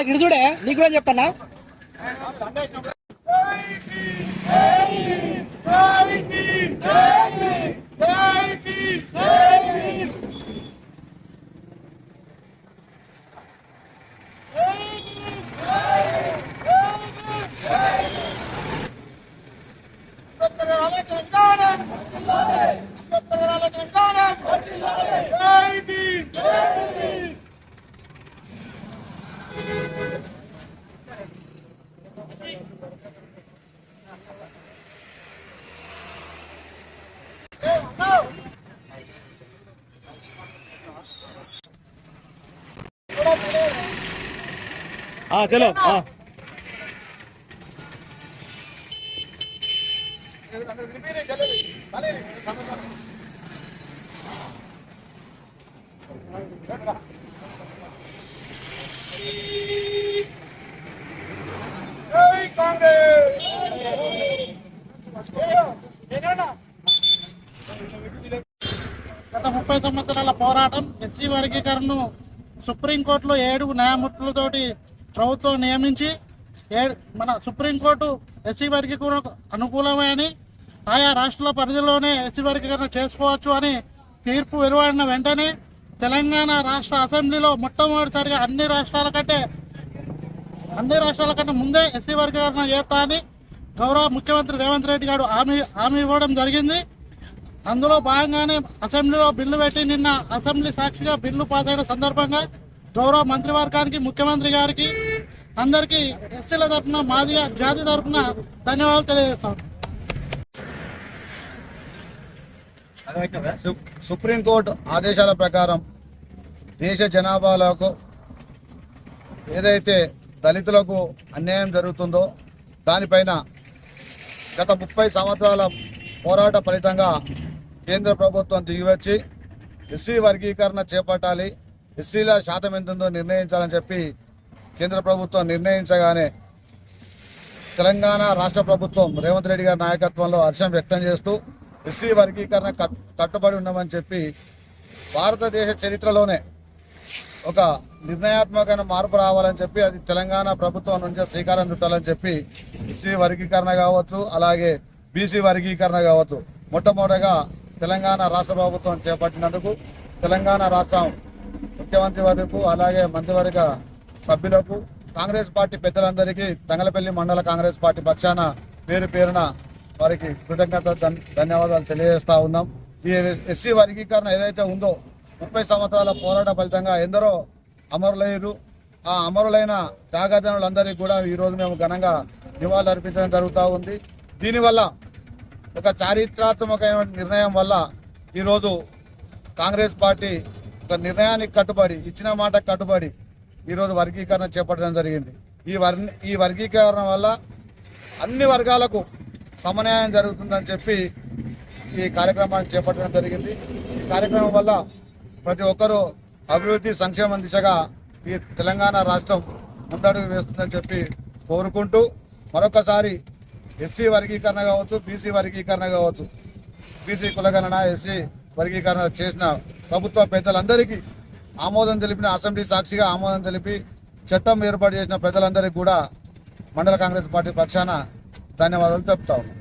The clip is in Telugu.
ఇడు చూడే నీకు కూడా చెప్పన్నా. चलो గత 30 సంవత్సరాల పోరాటం ఎస్సీ వర్గీకరణను సుప్రీంకోర్టులో 7 న్యాయమూర్తులతోటి ప్రభుత్వం నియమించి మన సుప్రీంకోర్టు ఎస్సీ వర్గీకరణకు అనుకూలమే అని ఆయా రాష్ట్రాల పరిధిలోనే ఎస్సీ వర్గీకరణ చేసుకోవచ్చు అని తీర్పు వెలువడిన వెంటనే తెలంగాణ రాష్ట్ర అసెంబ్లీలో మొట్టమొదటిసారిగా అన్ని రాష్ట్రాల కంటే ముందే ఎస్సీ వర్గీకరణ చేస్తా అని గౌరవ ముఖ్యమంత్రి రేవంత్ రెడ్డి గారు హామీ ఇవ్వడం జరిగింది. అందులో భాగంగానే అసెంబ్లీలో బిల్లు పెట్టి నిన్న అసెంబ్లీ సాక్షిగా బిల్లు పాస్ అయిన సందర్భంగా గౌరవ మంత్రివర్గానికి, ముఖ్యమంత్రి గారికి, అందరికీ ఎస్సీల తరఫున, మాదిగా జాతి తరఫున ధన్యవాదాలు తెలియజేస్తాం. సుప్రీంకోర్టు ఆదేశాల ప్రకారం దేశ జనాభాలకు ఏదైతే దళితులకు అన్యాయం జరుగుతుందో దానిపైన గత 30 సంవత్సరాల పోరాట ఫలితంగా కేంద్ర ప్రభుత్వం దిగివచ్చి ఎస్సీ వర్గీకరణ చేపట్టాలి, ఎస్సీల శాతం ఎంతుందో నిర్ణయించాలని చెప్పి కేంద్ర ప్రభుత్వం నిర్ణయించగానే తెలంగాణ రాష్ట్ర ప్రభుత్వం రేవంత్ రెడ్డి గారి నాయకత్వంలో హర్షం వ్యక్తం చేస్తూ ఎస్సీ వర్గీకరణ కట్టుబడి ఉన్నామని చెప్పి భారతదేశ చరిత్రలోనే ఒక నిర్ణయాత్మకమైన మార్పు రావాలని చెప్పి అది తెలంగాణ ప్రభుత్వం నుంచే శ్రీకారం చుట్టాలని చెప్పి ఎస్సీ వర్గీకరణ కావచ్చు, అలాగే బీసీ వర్గీకరణ కావచ్చు మొట్టమొదటిగా తెలంగాణ రాష్ట్ర ప్రభుత్వం చేపట్టినందుకు తెలంగాణ రాష్ట్రం ముఖ్యమంత్రి వర్గకు, అలాగే మంత్రివర్గ సభ్యులకు, కాంగ్రెస్ పార్టీ పెద్దలందరికీ తంగలపల్లి మండల కాంగ్రెస్ పార్టీ పక్షాన పేరు పేరున వారికి కృతజ్ఞత ధన్యవాదాలు తెలియజేస్తా ఉన్నాం. ఈ ఎస్సీ వర్గీకరణ ఏదైతే ఉందో 30 సంవత్సరాల పోరాట ఫలితంగా ఎందరో అమరులయ్యారు. ఆ అమరులైన త్యాగజనులందరికీ కూడా ఈరోజు మేము ఘనంగా నివాళులు అర్పించడం జరుగుతూ ఉంది. దీనివల్ల ఒక చారిత్రాత్మకమైన నిర్ణయం వల్ల ఈరోజు కాంగ్రెస్ పార్టీ ఒక నిర్ణయానికి కట్టుబడి, ఇచ్చిన మాట కట్టుబడి ఈరోజు వర్గీకరణ చేపట్టడం జరిగింది. ఈ వర్గీకరణ వల్ల అన్ని వర్గాలకు సమన్యాయం జరుగుతుందని చెప్పి ఈ కార్యక్రమాన్ని చేపట్టడం జరిగింది. ఈ కార్యక్రమం వల్ల ప్రతి ఒక్కరూ అభివృద్ధి, సంక్షేమం దిశగా ఈ తెలంగాణ రాష్ట్రం ముందడుగు వేస్తుందని చెప్పి కోరుకుంటూ మరొకసారి ఎస్సీ వర్గీకరణ కావచ్చు, బీసీ వర్గీకరణ కావచ్చు, బీసీ కులగణన, ఎస్సీ వర్గీకరణ చేసిన ప్రభుత్వ పెద్దలందరికీ ఆమోదం తెలిపిన, అసెంబ్లీ సాక్షిగా ఆమోదం తెలిపి చట్టం ఏర్పాటు చేసిన పెద్దలందరికీ కూడా మండల కాంగ్రెస్ పార్టీ పక్షాన ధన్యవాదాలు చెప్తా ఉన్నాం.